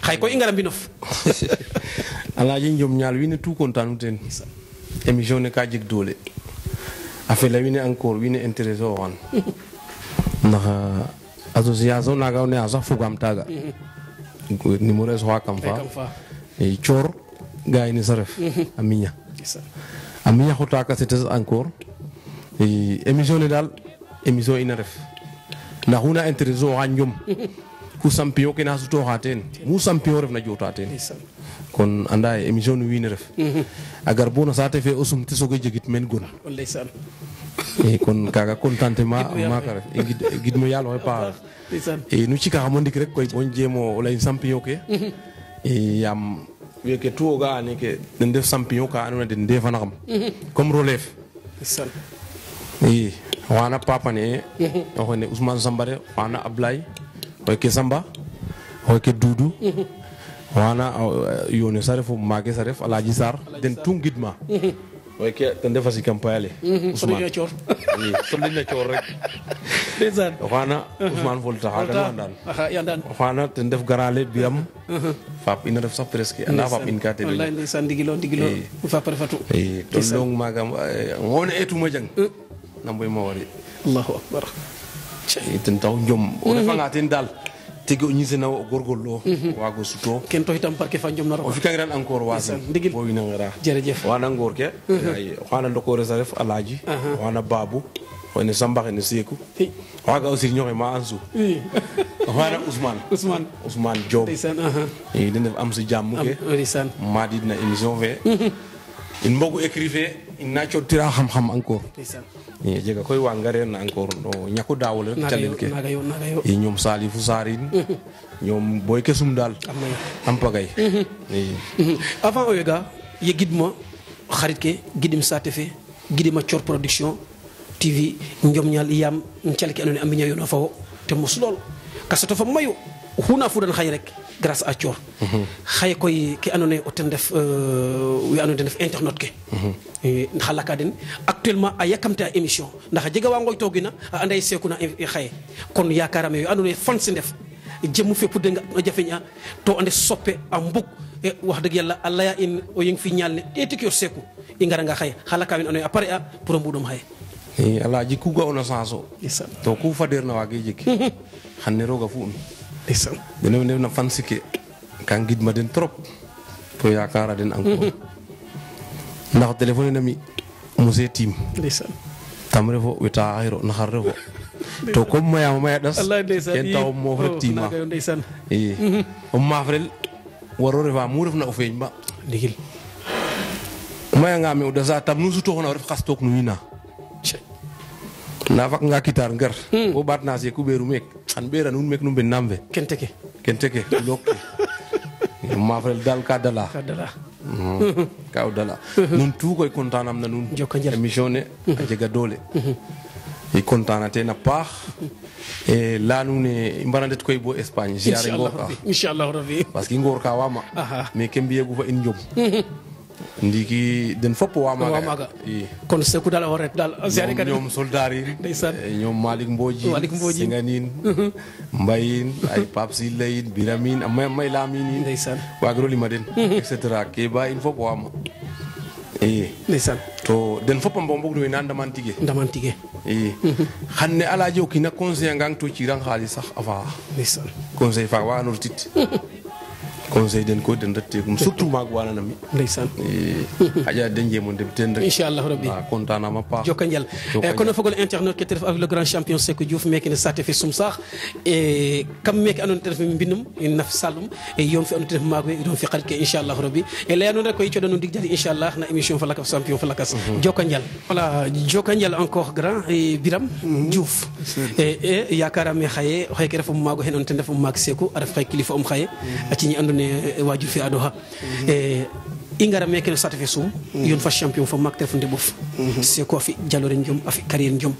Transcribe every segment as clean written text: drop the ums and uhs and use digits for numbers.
xay ko ingara mbinof alaaji njom ñaal wi ne tout content ten émission ne ka jeg doole affaire la wi ne encore wi ne intéressé o xan ndax association naga o ne a sax fogam taaga numéro es xoa kam fa e coor ga ini sa ref a miña xota kasetes encore émission ne daal émission ina ref ndax xuna intéressé o xa njom ku sampion ke na sutooxa teen mu sampion ref na joota teen kon anda ye émission nu wiin ref agar bo na saate fe o sumti soog a jegit men gon kon kaga contentement maaka ref i gidmo yaal oxe paax nu cikaxamo ndik rek koy bon jeemo o lay champion ke yaam weke tout o ga'a neke den def champion ka andoona yee den ndefanaxam comme relève i oxana papane o xene Ousmane Sambare oxana Ablaye xoy ke Samba xoy ke Doudou wana yone sa ref mage sa ref Alaaji Sarr den tout gidma xoy ke ten defa si campagne Ousmane solina coor rek ndeysaan oxana Ousmane Volta yandan oxana ten def garale Biram fap ina ref sax presque anda fap in ka te wallahi ndeysaan digilo fap refatu to long maga ngone etuma jang namboy ma wari Allahu akbar ten taw njom o refanga ten dal tege o ñisena o gorgollo wago suto ken to itam parke fa njom na ro o fikangiran encore wasa bo winangara jerejef wana ngor ke ay wana ndokore sa ref Alaaji wana Babu wone Samba ne Seku waga aussi ñoxe ma ansu wana Ousmane Diop e den def am si jamm ke ma di na émission fe in mbogu écrivain in na ciotira xam-xam encore jega koy wa ngare na encore no ñaku daawul rek calel ke yi ñoom Salifou Sarine ñoom boy kesum dal am pagay avant o yega ye gidma xarit ke gidim saate fe gidima Thior production TV njom ñal yam calke andone ambiña yono fawo te mos lol kasato fa mayu huna fudan xay rek grâce à Thior xay koy ke andone o ten def wi andone def internet ke xalaka den actuellement a yakamte a émission ndax jega wa ngoy togina a anday sekuna xaye kon yakarame yu andone fan si ndef jemu fe pudde nga no jafeña to ande soppe a mbug wax deug yalla Allah ya in o yeng fi ñalne etiki yo seku i ngara nga xaye xalaka min andone apare a pour mbudum xaye Alaaji ku ga ona sanso to ku fader na wage jek xanne roga fu dene na fansike kan gidma den trop to yakara den encore ndax téléphone nami monsieur Tim tam refo weta ayro na xar refo to comme maya das ken taw mo rek tima o mafrel waro refa mu refna o feñ ba digil maya nga me o dasa tam nu su to xona ref xastok nu ina na fak nga kitar ngar o bat na se ku beru mek an bera nun mek num ben namve kenteke lok mafrel dal ka dala kaw dala nun tu koy kontanam na nun émission ne a jega doole i kontanate na paax e la nu ne mbarandet koy bo Espagne ziare ngor ka inshallah rabbi parce que ngor ka wama mais kembiye gu fa in jom ndiki den fop wama kon seku dal horet dal ziare kan ñom soldat yi ndeysan ñom Malik Mbodji Singanin Mbayin ay Pape Silayin Biramin may Lamine ndeysan wagro lima den etc ke ba in fop wama ndeysan to den fop mbok do nan ndamantige xanne Alaaji o kina conseil ngang to ci rang xali sax ava ndeysan conseil fa wa no tit conseil den ko den rette kum surtout mag wana nami ndeysan haja denje mon dem ten rek inshallah rabbi contana ma pa jokanjal kono fogol internet ke teref avec le grand champion Sékou Diouf meki ne sate fi sum sax e kam meki anon teref mbinum naf salum e yom fi anon teref mago don fi xalke inshallah rabbi e la non rek ko yiccio don dig jali inshallah na émission fa lakaf champion fa lakas jokanjal voilà jokanjal encore grand e Biram Diouf e yakara me xaye xey ke refum mago hen on ten defum mag Sékou araf xey kilifa xaye ci ñi andone wajur fi adoha e ingara meke no sata fe sum yon fa champion fa mak telefon de bof c'est ko fi jalore njom afi carrière njom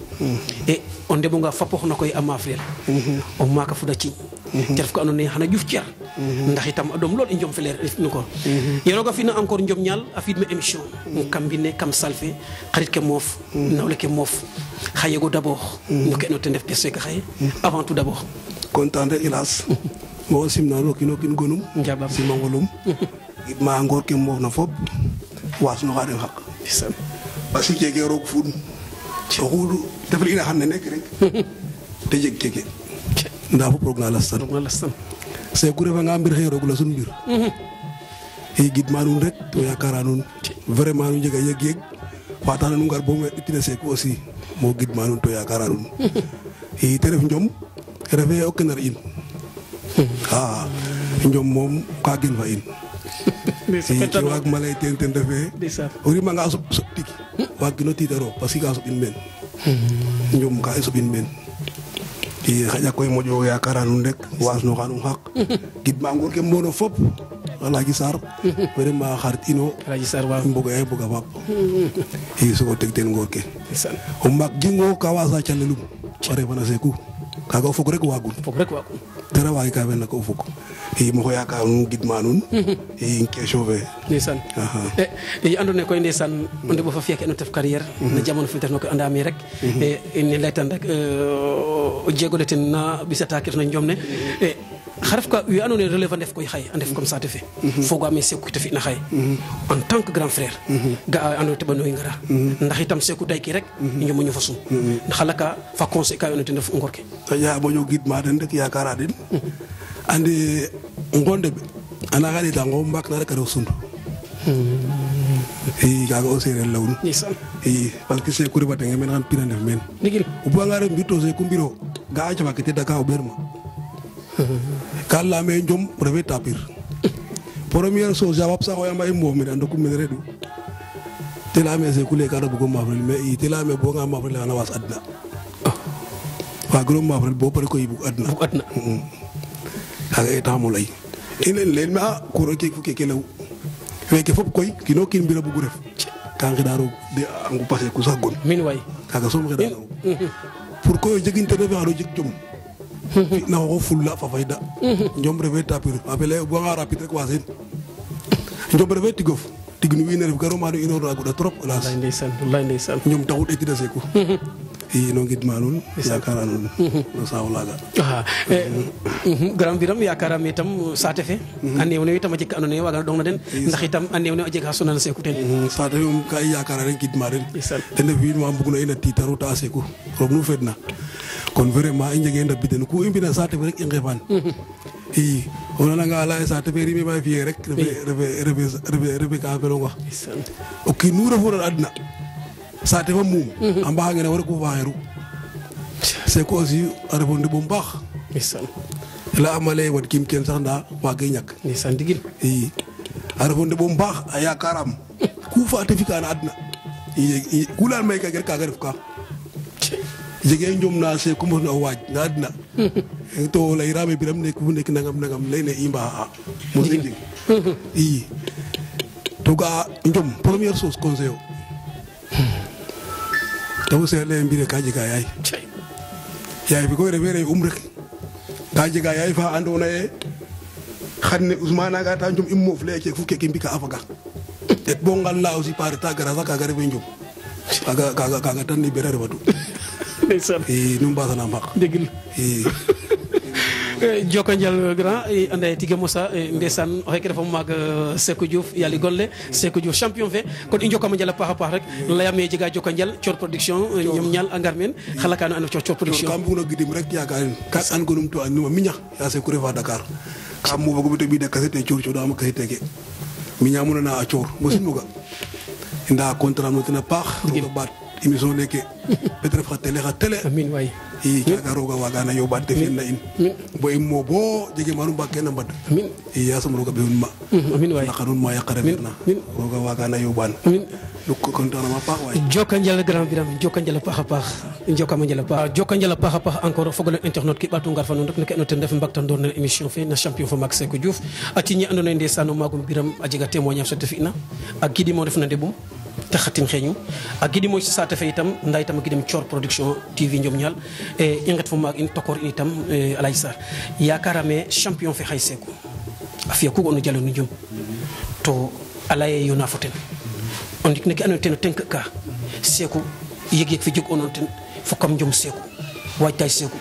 e on de bonga fa poxna koy ama frère o maka fuda ci def ko andone xana juuf ciar ndax itam adom lol njom fe leer ni ko yenoga fi na encore njom ñal afi me émission kambine kam salfe xarit ke mof nawle ke mof xayego d'abord ñu ke no te def pesse ka xaye avant tout d'abord content de Ilas ngo simna no kino kin gonum Njabam. simangolum ma ngor ke mo na fop was no xade xaq ndeysaan parce que kege roog fuun so xuudu defal ina xam ne nekk rek te jeg keke ndaa fop roog na lastan roog na lastan Seeku refanga mbir xëy roog la sun mbir i gidma nuun rek to yaakaara nuun vraiment nu njega yeg-yeg waxtaan nu ngar bo itine Seeku aussi mo gidma nuun to yaakaara nuun i te ref njom refe o kenar in xa njom moom ka gen fa in i ke waag ma lay teen ten refe o rimanga soɓ tig waagino tiitaro parce que ka soɓin meen njom ka i soɓin meen i xaƴa koy moƴo yaakaara nuun rek waasnoxa nuun xaq gidma ngoor ke mbono fop Alaaji Sarr vraiment xarit ino Alaaji Sarr waaw mboga yaay boga faap i sogo teg teen ngoor ke o maak jingo ka wasa calelum a refana Seeku kaaga o fog rek waagun foog rek waaw dara waagi ka fel na ko o fog i moxo yaakaar nuun gidma nuun i question fe ndeysaan i andoona yee koy ndeysaan o ndeɓo fa fi'ake no tef carrière no jamono fe tefna koy anda me rek ne laytan rek o jeego le ten na ɓisata ke refna njom ne xa ref ka we andoona yee relève a ndef koy xaye a ndef comme saate fe fogaam ee Seeku te fi'na xaye en tant que grand frère ga'a andoona yee teɓandoxe ngara ndax itam Seeku dayki rek i njom o ñofa sum xala ka fa conseil ka yoona ten ref ngor ke xaƴa moƴo gidma den rek yaakaara den ande ngonde ɓe ana xa ɗeeta ngo mbaak na rek a ref sund i kaaga o seereer lawun ndeysaan i parce que Seeku refatenge meen xan pina ndef meen ndigil o buganga ref mbir to Seeku mbiro ga'a cafa ke tedda ka o ɓeer ma ka leyame njom refe tapir première chose jawab sax xoyama i moof mene a ndokum mene reɗ'u te leyame Seeku le kana bugo maafrel mais i te leyame buganga maafrel xana waas adna waagiro maafrel bo pare koy bug adna bug adna kaaga eetaxamo ley inen leen me a kooro keek fo keke lew weeke fop koy kino kiin mbira bugu ref ka ngeɗa roog de a ngupa Seeku sax gon min waay kaaga soom ngeɗa roog pour koy o jegin te refe xano jeg jom na xooxo fulla fa fayda njom refe tapir a fele o buganga rapide rek waasen njom refe tigof tig nu wiin we ref garo maano inoor na goɗa trop las wallaay ndeysaan wallaay ndeysaan njom taxu ɗeetida Seeku i no ngidma nuun yaakaara nuun no saaw laaga grand biram yaakaaraam itam saate fe a neew ne itam a jeg ka andoona yee waagano ɗong na den ndax itam a neew ne a jeg xa sonana Seeku ten saate fe moom ka i yaakaara den gidma den ten ref wiin wa mbugna in a tiitaru ta a Seeku roog nu feedna kon vraiment i njege ndabid den ku i mbina saate fe rek i ngeefaan i o nananga laya saate fe rime ma fi'e rek refe ka felonga o kiin nu refoona adna saate fa muum a mbaxangena wo rek wo faaxeeru Seeku aussi a refo ndeɓo mbaax ley'aam ale wad kiim ken sax ndaa waage ñak ndeysaan ndigil i a refo ndeɓo mbaax a yaakaaraam ku fa te fi'ka na adna ku layan may kaaga rek kaaga ref ka jege njom na Seeku mosna o waaj na adna to leyiraame biram ne ku nek nangam nangam leyne i mbaaxa mos i njeg i to ga'a njom première chose conseil o taw seeɗ le mbire ka jega yaay yaay fi koy refe rey rek ka jega yaay fa andoona yee xan ne Ousmane aga ta njom i moof leye ceeg fu keke mbika a faga et bo ngal la aussi par ta gara sax kaaga refe njom kaaga tan libéré refatu ndeysaan i nu mbasanaam xaq ndigil i joko njal grand anda ye tige mosa ndeysaan oxe ke refa maaga Seeku Diouf yaali golle Seeku Diouf champion fe kon i njokama njal a paax a paax rek leyame jega joka njal Thior production ñoom ñaal a ngar meen xala ka no ando Thior production kam bugna gidim rek yaakarin kat an gonum to anduma miña ya Seeku refa Dakar kam mo fogo bito ɓiida kaset ne Thior coɗama kaset ke miña munana a Thior mosin moga nda contrat no ten a paax roga ɓaat émission neke peut ref xa télé amin waay i kaaga roga wagana yoɓaat te fi'na in bo i mo bo jege manu mbaag ke na mbad amin i yasam roga ɓeun ma amin waay naqanun ma yaqa refetna roga wagana yoɓaan amin nu content nama paax waay joka njal grand biram joka njal a paax a paax jokama njal a paax joka njal a paax a paax encore fogole internet ke ɓaatu ngar fa nuun rek no ke ando ten ref mbaktandoor na émission fe na champion fa maak Seeku Diouf a ciñe andoona yee ndeysaan o maagum biram a jega témoignage so te fi'na a gidimo ref na ndeɓum te xatin xeeñu a gidimo ci saate fe itam nda itam a gidim Thior production TV njom ñaal i nget fo maag in tokoor in itam Alaaji Sarr yaakaarame champion fe xay Seeku a fi'a ku ga'oona jalo no njom to a leye yoona fo ten o ndik ne ke andoona yee ten o tenk ka Seeku yeg-yeg fi jeg'oona ten fo kam njom Seeku waajtaay Seeku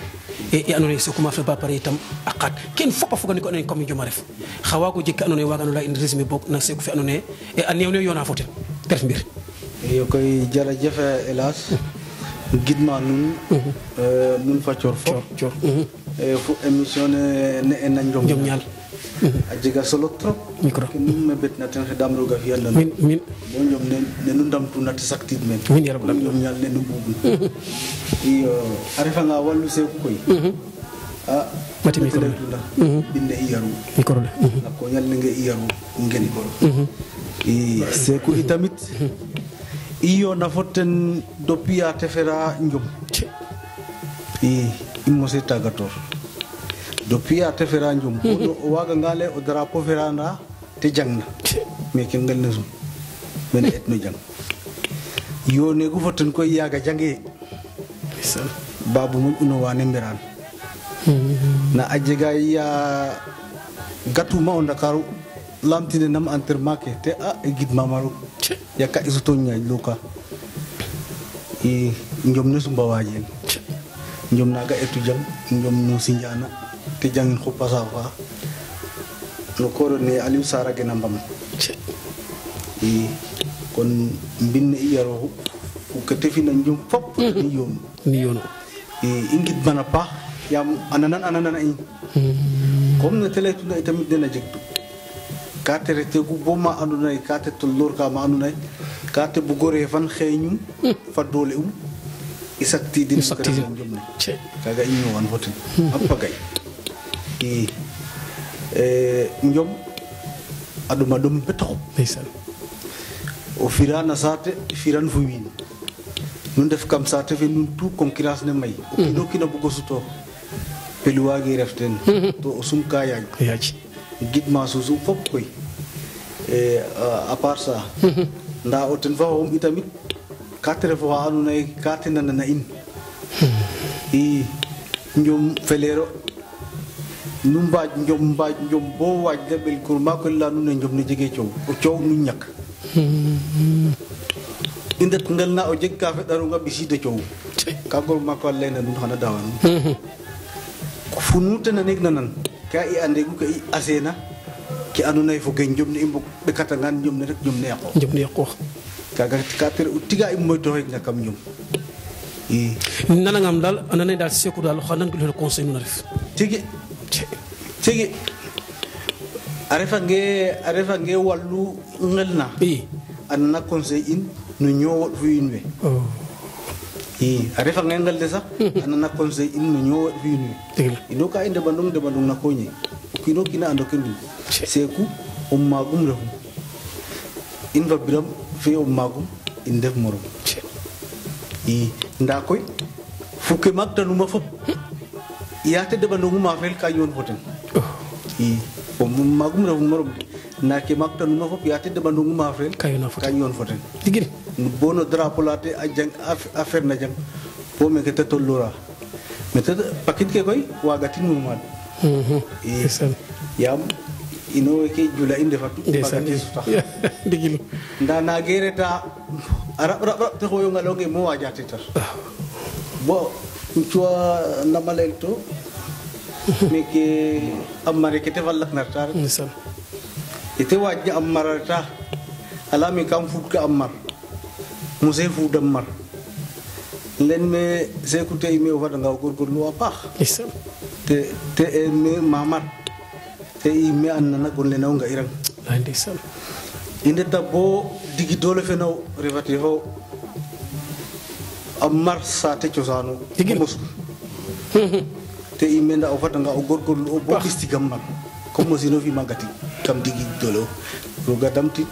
e anone so kuma fe ba pare itam akkat ken fopa foga ni ko anen comme joma ref xawa ko jikka anone waga no la indi résumé bok na se ko fe anone e a newne yona foten terf mbir yo koy jërëjëf Elas gidma nun nun fa cor fo fu émission ne en njom ñal a jega solo trop micro ke nun me bet na ten xedam roga fi yalla min bo ñom ne nu ndam tu nat saktit men min ya rabbal ñom ñal ne nu bugu i arefa nga walu se koy a mati micro binde iyaru micro le na ko ñal ne nge iyaru ngeni ko i se ko itamit iyo na foten dopia tefera njom i imose tagator dopia tefera njom o waga ngale o drapeau feranda te jangna me ke ngal nesum men etno jang yo ne gu foten ko yaga jange babu mun uno wane mberan na ajega ya gatuma on dakaru lamtine nam entermake te a gid mamaru yakka isuto nyaay luka i njom ne sumba wajen njom naga etu jam njom no sinjana te jangin ko pasafa no koro ne Aliou Sara gena mbam i kon mbinne yaro ko tefina njom fop ni yono i ingit bana pa yam ananan ay comme ne tele tuna itamit dena jektu kate rete gu boma anduna kate to lor ka ma anduna kate bu gore fan xeyñum fa dole isakti din ko jomne kaga inyo wan hotel appa gay njom aduma dum betaw ndeysaan o firana sate firan fu win nun def kam sate fe nun tout concurrence ne may o kino bu gosuto peluwagi reften to sum ka yaaj gidma susu fop koy à part ça nda o ten fa hom itamit katre fo anu nay katina na in i njom felero numba njom bo waj de bel kurma ko la nu ne njom ne jege ciow o ciow nu ñak indet ngal na o jeg ka fe daru nga bisi de ciow ka gol ma ko lena nu xana dawan fu nu tan nek nanan ka i ande gu ka i asena ki anu nay fo gen jom ne imbu be kata ngan jom ne rek jom ne yaqo kaga kater utiga im moy to rek nakam ñum i nana ngam dal anane dal seku dal xanan ko le conseil nu def tigi arefa nge wallu ngelna anna conseil in no ñowo fu inwe arefa nge ngal de sax anna conseil in no ñowo fu inwe ino ka inde bandung na koñi kino kina ando kendi seku magum refu in va biram fe magum in def morom nda koy fukke magta numa fop yaate de bandung ma fel ka yon foten magum refu morom na ke magta numa fop yaate de bandung ma fel ka yon foten digir bono drapeau late a jang affaire na jang po me ke tolora mete pakit ke koy wagatin mu mat yam ino ke jula inde fatu pakati suta digil nda na gereta arab te hoyo ngalonge mo wajati tar bo tua namalel to meke amare ke te wallak nartar ite wajja amarata alami kam fut ka amar musay fu damar len me sekute me wada ngaw gor lu apax te me mamar te me anna gon le naw nga irang ndisam inde tabbo digi dole fe naw revati ho amar sa te ciosanu mus te me nda o fata nga o gor lu o bo bisti gamma comme sino fi magati kam digi dolo roga damti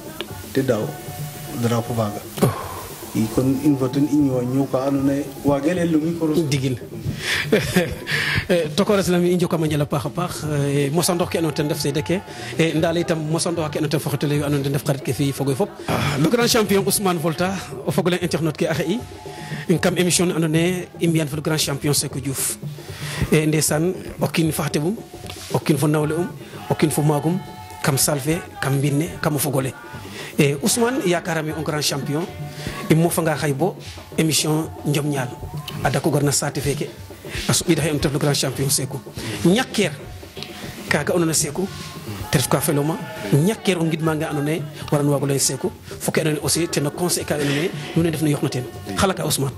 te daw dara ko baga i kon in voten inyo nyoka anone wagele lumi ko digil tokore salami injo kama njala paxa pax mo sando ke non ten def sey deke ndale itam mo sando ke non ten foxetele yu anon den def xarit ke fi fogoy fop le grand champion Ousmane Volta o fogole internet ke axi kam émission andone imbian fa le grand champion Sékou Diouf ndesan okin faxtebum okin fo nawle okin fo magum kam salve kam binne kam fogole Ousmane yakarami un grand champion mo fanga xaybo émission njom ñal ada ko gorna sati feke aso ɓiɗa hay on tef le grand champion Sékou ñakker kaga onon Sékou te ref ka feloma ñakker o ngidma nga andoona yee waran waago lay Sékou fo ke andoona yee aussi ten no conseil ka andoona yee nuun ne ndef na yoqna teen xala ka Ousmane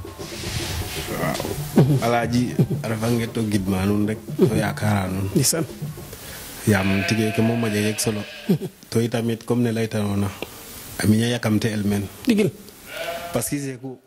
waaw alaaji a refange to gidma nuun rek to yaakara nuun ndeysaan yaam tige ke moom a jegek solo to itamit comme ne laytanoona a miña yakamte el meen ndigil parce que Sékou